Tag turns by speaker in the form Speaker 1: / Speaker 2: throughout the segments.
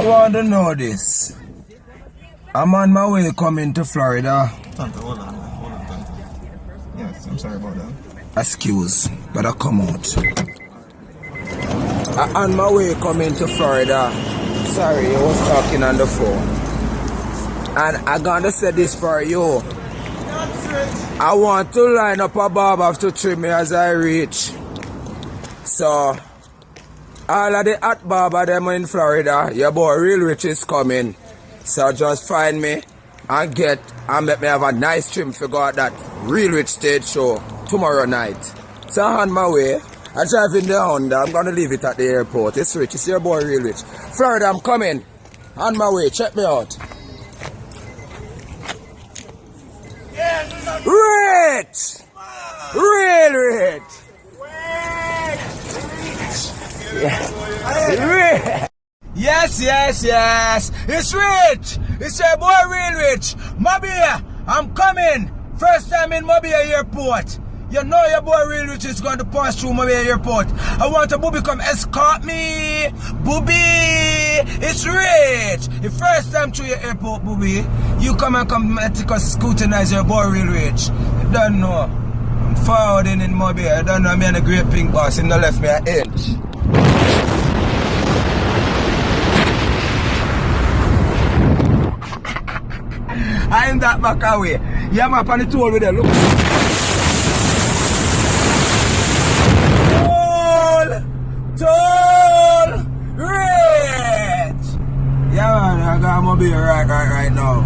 Speaker 1: I want to know this. I'm on my way coming to Florida.
Speaker 2: Tanto, hold on, Tanto. Yes, I'm sorry about that.
Speaker 1: Excuse, but I come out. I'm on my way coming to Florida. Sorry, I was talking on the phone. And I'm gonna say this for you. I want to line up a barber to trim me as I reach. So, all of the hot barber them in Florida, your boy Real Rich is coming. So just find me and make me have a nice trim for God that Real Rich stage show tomorrow night. So I'm on my way. I'm driving the Honda. I'm gonna leave it at the airport. It's Rich. It's your boy Real Rich. Florida, I'm coming. On my way. Check me out. Rich! Real Rich! Yeah. Rich! Yes, yes, yes. It's Rich. It's your boy Real Rich. Mobay, I'm coming. First time in Mobay Airport. You know your boy Real Rich is going to pass through Mobay Airport. I want a booby come escort me. Booby, it's Rich. The first time through your airport, booby, you come and take a scrutinize your boy Real Rich. You don't know. I'm forwarding in Mobay. I don't know me and a great pink boss in the left me an inch. I'm that back away. Yeah, I'm up on the toll with them. Look. Toll! Rich! Yeah, man, I got Mobay right now.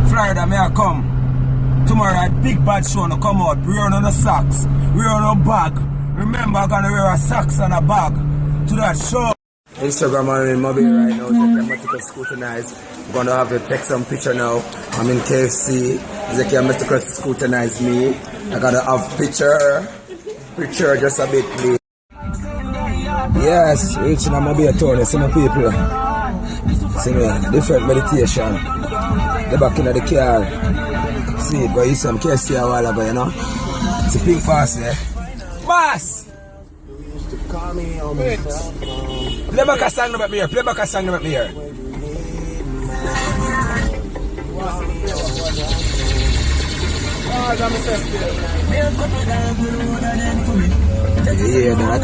Speaker 1: Florida, may I come? Tomorrow, a big bad show to come out. We wear on the socks. We wear on a bag. Remember, I'm gonna wear a socks and a bag to that show. Instagram I'm in Mobay right now, so I'm going to scrutinize. I'm going to have to take some picture now. I'm in KFC. They can scrutinize me. I gotta have picture just a bit please. Yes, reaching Mobay town, see my people. See me, different meditation. The back in the car. See, but you some KFC a while ago, you know. It's a pink pass there. Boss! Play back a song about me here. Play back a song about me here. You hear that?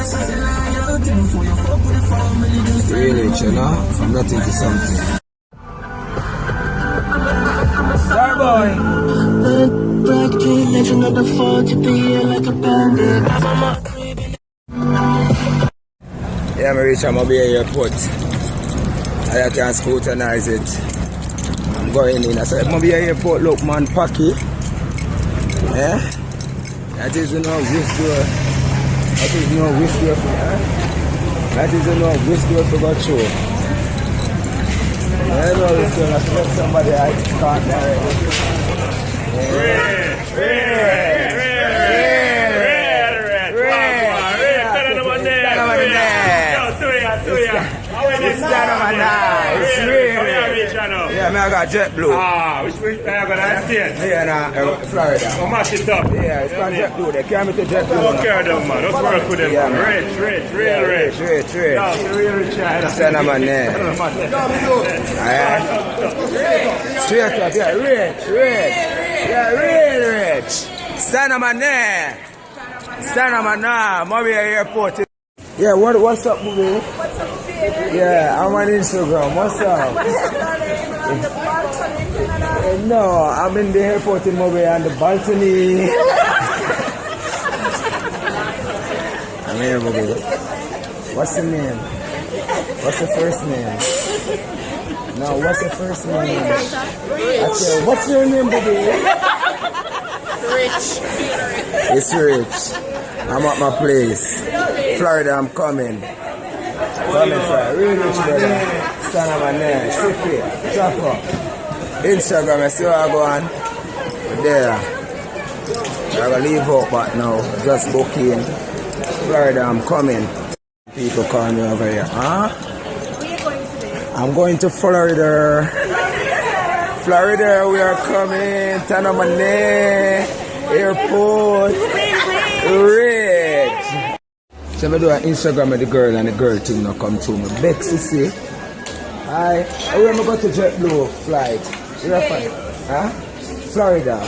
Speaker 1: Really, you know? From nothing to something. Star boy. Yeah, I'm reaching Mobay Airport. I can scrutinize it. I'm going in. I said, Mobay Airport, look, man, packy. Yeah? That is no whiskey. That is no whiskey. That is no whiskey to go through. I know it's going to let somebody I can't Yeah, I got JetBlue.
Speaker 3: Ah, which I got that state?
Speaker 1: Yeah, Florida.
Speaker 3: Oh, mash it up.
Speaker 1: Yeah, it's got JetBlue. They carry me to JetBlue.
Speaker 3: Don't care them, man. Don't work with them, man. Rich. Real rich.
Speaker 1: Rich.
Speaker 3: Yeah, real rich.
Speaker 1: Send them on there. Straight up, yeah, rich. Yeah, real rich. Stand them on there. Stand them on there. Mobay Airport. Yeah, what's up, Mobay?
Speaker 4: What's up, baby?
Speaker 1: Yeah, I'm on Instagram. What's up? No, I'm in the airport in Mobay on the balcony. I'm here, Mobay. What's the name? What's the first name? No, what's the first name? Okay, what's your name, Mobay?
Speaker 4: Rich.
Speaker 1: It's Rich. I'm at my place. Florida, I'm coming. Coming, Florida. Real rich, brother. Stand on my name. Sip it. Chop up. Instagram, I see where I go on. There. I'm going to leave out back now. Just booking. Florida, I'm coming. People call me over here. Huh?
Speaker 4: Where are you going today?
Speaker 1: I'm going to Florida. Florida, we are coming. Tanto Airport. Rich. So I do an Instagram with the girl and the girl thing not come through. Me begs to see. Hi. Where am I going to JetBlue flight? You're fine. Huh? Florida.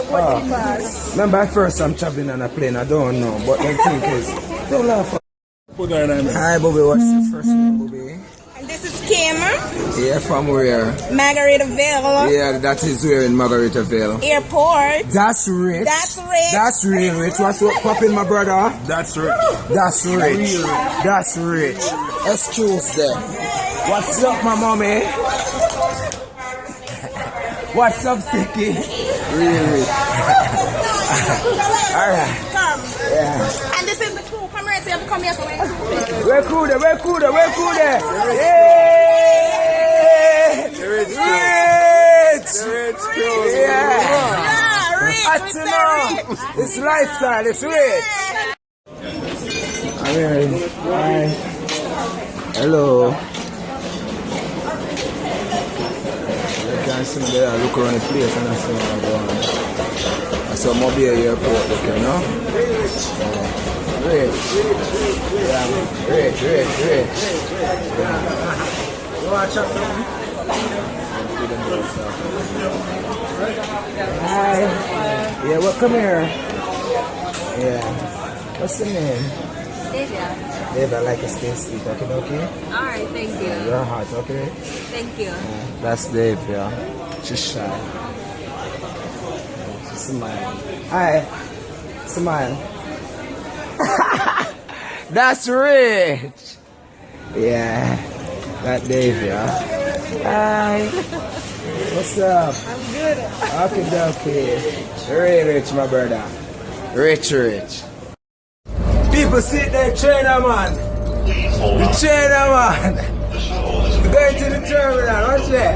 Speaker 1: Oh. Remember at first I'm traveling on a plane, I don't know, but the thing is, don't laugh. Hi Bobby, what's your first name, Bobby?
Speaker 4: And this is Kim.
Speaker 1: Yeah, from where?
Speaker 4: Margaritaville.
Speaker 1: Yeah, that is where in Margaritaville.
Speaker 4: Airport.
Speaker 1: That's rich.
Speaker 4: That's rich.
Speaker 1: That's real rich. What's up, popping, my brother?
Speaker 2: That's rich.
Speaker 1: That's rich. That's rich. Excuse them. What's up, my mommy? What's up, Sicky? Real rich. Alright.
Speaker 4: Come.
Speaker 1: Yeah.
Speaker 4: And this is the crew. Come here, so you have to come here for me.
Speaker 1: We're cool there. We're cool there. We're cool there. Yeah. Rich. Yeah.
Speaker 4: Rich.
Speaker 1: It's lifestyle. It's rich. Hi. Hello. You can see me there. I look around the place and I see what I'm going. I saw Mobay airport looking, you know? Rich. Yeah, rich. Yeah. You want to chat to me? Hi. Yeah, well, come here. Yeah. What's the name?
Speaker 5: Davia.
Speaker 1: Dave, I like a stay sleep. Okay?
Speaker 5: Alright, thank you.
Speaker 1: You're hot, okay?
Speaker 5: Thank you.
Speaker 1: That's Dave, yeah. She's shy. Smile. Hi. Smile. That's rich. Yeah. That Dave, yeah. Hi. What's up?
Speaker 4: I'm good.
Speaker 1: Okay. Very rich, my brother. Rich. People sit there, trainer man. The trainer man. Going to the terminal, what's that?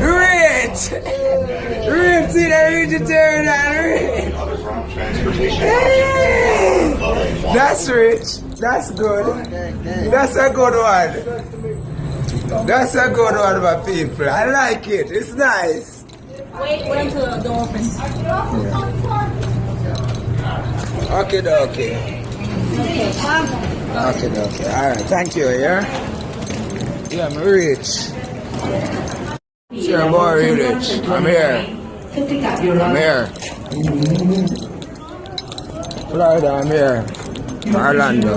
Speaker 1: Rich! See that reach the terminal, rich! That's rich. That's good. That's a good one. That's a good one, my people. I like it. It's nice.
Speaker 5: Wait until the door opens.
Speaker 1: Okay. Alright, thank you, yeah? Yeah, I'm rich. Sure, boy, rich. I'm here. Florida, I'm here. Orlando.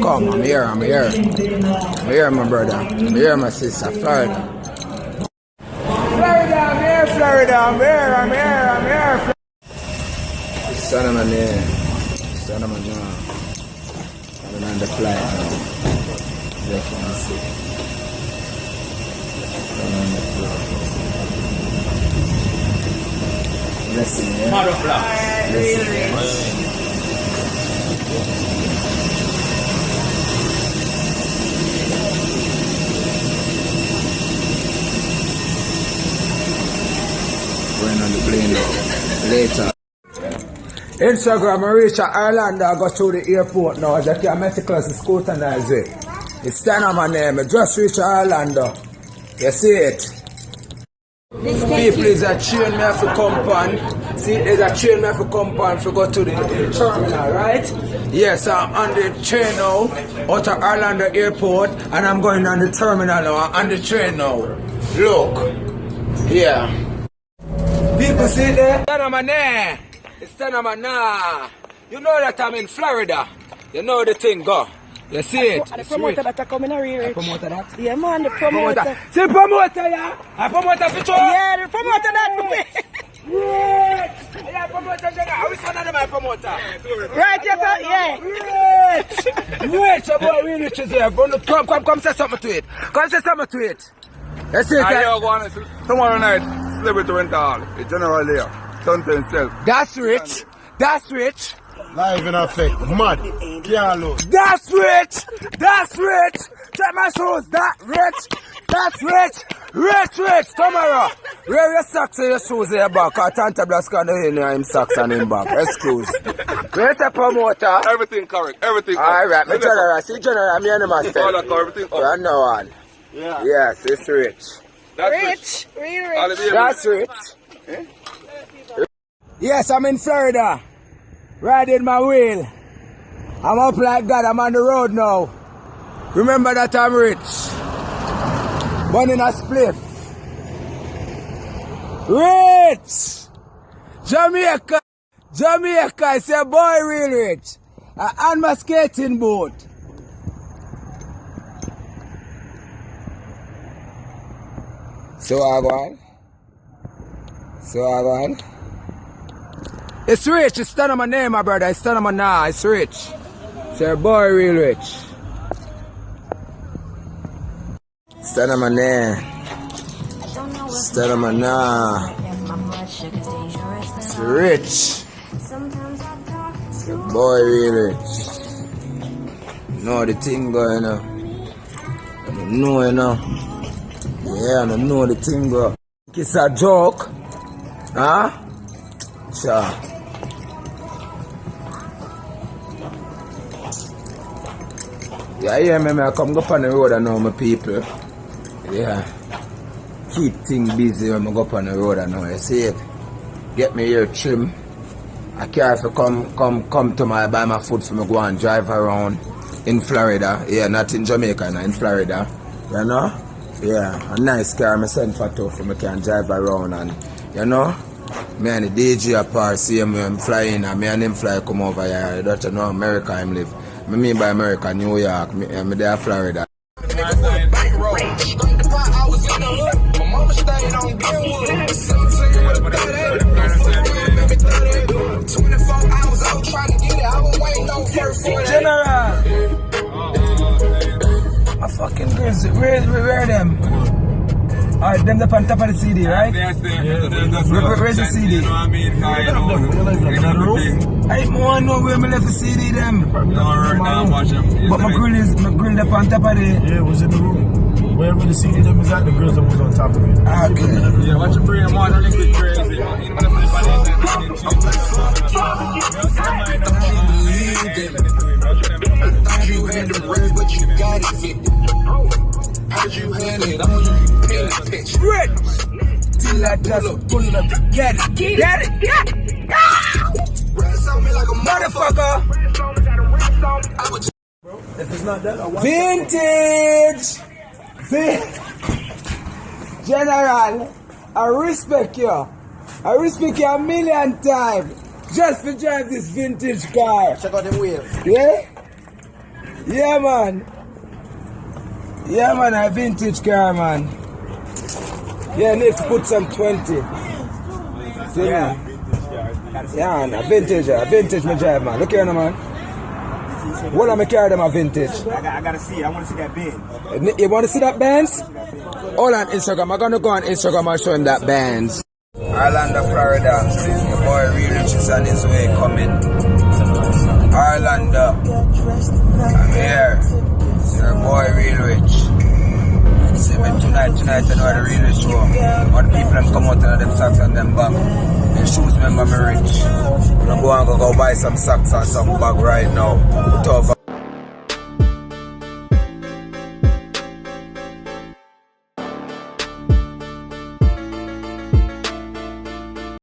Speaker 1: I'm here. I'm here, my brother. I'm here, my sister. Florida, I'm here. Son of a man. I'm on the flight now. They can see. I'm on the flight. Listen, yeah? Listen. Going on the plane now. Later. Instagram, I reach Orlando, I go through the airport now. I can meticulously scrutinize it. It's stand on my name. I just reach Orlando. You see it? People is a train me for come on. See, there's a train me for come on to go to the terminal, right? Yes, I'm on the train now, out of Orlando airport, and I'm going on the terminal now. I'm on the train now. Look. Yeah. People see there? Stand on my name. It's nah. You know that I'm in Florida. You know the thing go. You see it?
Speaker 4: The promoter that are coming here.
Speaker 1: The promoter that?
Speaker 4: Yeah, man, the promoter.
Speaker 1: See the promoter, yeah? A promoter for sure?
Speaker 4: Yeah, the promoter that for me.
Speaker 1: Yeah, promoter, yeah. Which one of them are promoter?
Speaker 4: Right, yes, sir? Yeah.
Speaker 1: Wait, so boy, we rich is here. Come say something to it. Come say something to it. You see it?
Speaker 2: Tomorrow night, celebrity went all. The general there. Tanto himself.
Speaker 1: That's rich.
Speaker 2: Live in effect. Mad. Can't lose.
Speaker 1: That's rich. Check my shoes. That's rich. Tomorrow. Wear your socks and your shoes in your back. Because Tanto Blas can do him socks and him back. Excuse. Where's the promoter?
Speaker 2: Everything correct. Everything correct.
Speaker 1: Alright, my general. See general, I'm your master.
Speaker 2: Everything
Speaker 1: You know one.
Speaker 2: Yeah.
Speaker 1: Yes, it's rich.
Speaker 2: That's
Speaker 4: Rich. Real rich.
Speaker 1: That's rich. Yes, I'm in Florida. Riding my wheel. I'm up like that. I'm on the road now. Remember that I'm rich. Born in a spliff. Rich! Jamaica! Jamaica is a boy real rich. And my skating boat. So I go on. It's rich. It's not on my name, my brother. It's not on my nah. It's rich. It's a boy real rich. It's not on my name. It's not on my nah. It's rich. It's a boy real rich. Know the thing going on. I don't know, you know. Yeah, I don't know the thing go. It's a joke. Huh? Sure. Yeah, yeah, I come go up on the road and know my people. Yeah. Keep things busy when I go up on the road and know. You see it? Get me here trim. I care if I come to buy my food for me go and drive around in Florida. Yeah, not in Jamaica, no, in Florida. You know? Yeah, a nice car I send for tough for me can drive around and you know? Me and the DJ apart, see me I'm flying and me and him fly come over here. You don't know America I live. I mean by America, New York, me there Florida. General! I fucking grizz, where them? Alright, them up on top of the CD, right?
Speaker 2: Yes,
Speaker 1: Where's the CD?
Speaker 2: You know what I mean? I
Speaker 1: want to know where I left the CD them.
Speaker 2: But
Speaker 1: my grill up on top of the...
Speaker 6: Yeah, it was in the room. Wherever the CD them is at, the grills them was on top of it.
Speaker 1: Okay.
Speaker 2: Yeah, watch your brain, man. Don't get crazy.
Speaker 7: You had the red, but you got it 50. Heard you had it on you, pay the pitch.
Speaker 1: Rich! Till I just pull it up. Get it!
Speaker 7: Rest on me like a
Speaker 1: Motherfucker!
Speaker 6: If it's not that, I want
Speaker 1: Vintage! General, I respect you. I respect you a million times. Just to drive this vintage car.
Speaker 6: check out the wheel.
Speaker 1: Yeah? Yeah, man. Yeah, man, a vintage car, man. Yeah, I need to put some 20. See me? Yeah, man, a vintage me drive, man. Look here, man. What am I carrying them a vintage?
Speaker 6: I gotta see it. I wanna see that bin.
Speaker 1: You want to see that bands? Hold on Instagram. I'm gonna go on Instagram and show him that bands. Orlando, Florida. Your boy Real Rich is on his way coming. Orlando. I'm here. Your boy Real Rich. See me tonight I know the Real Rich show. All the people them come out and them socks and them bag. Them shoes remember me rich. I'm going to go buy some socks and some bag right now. Put over.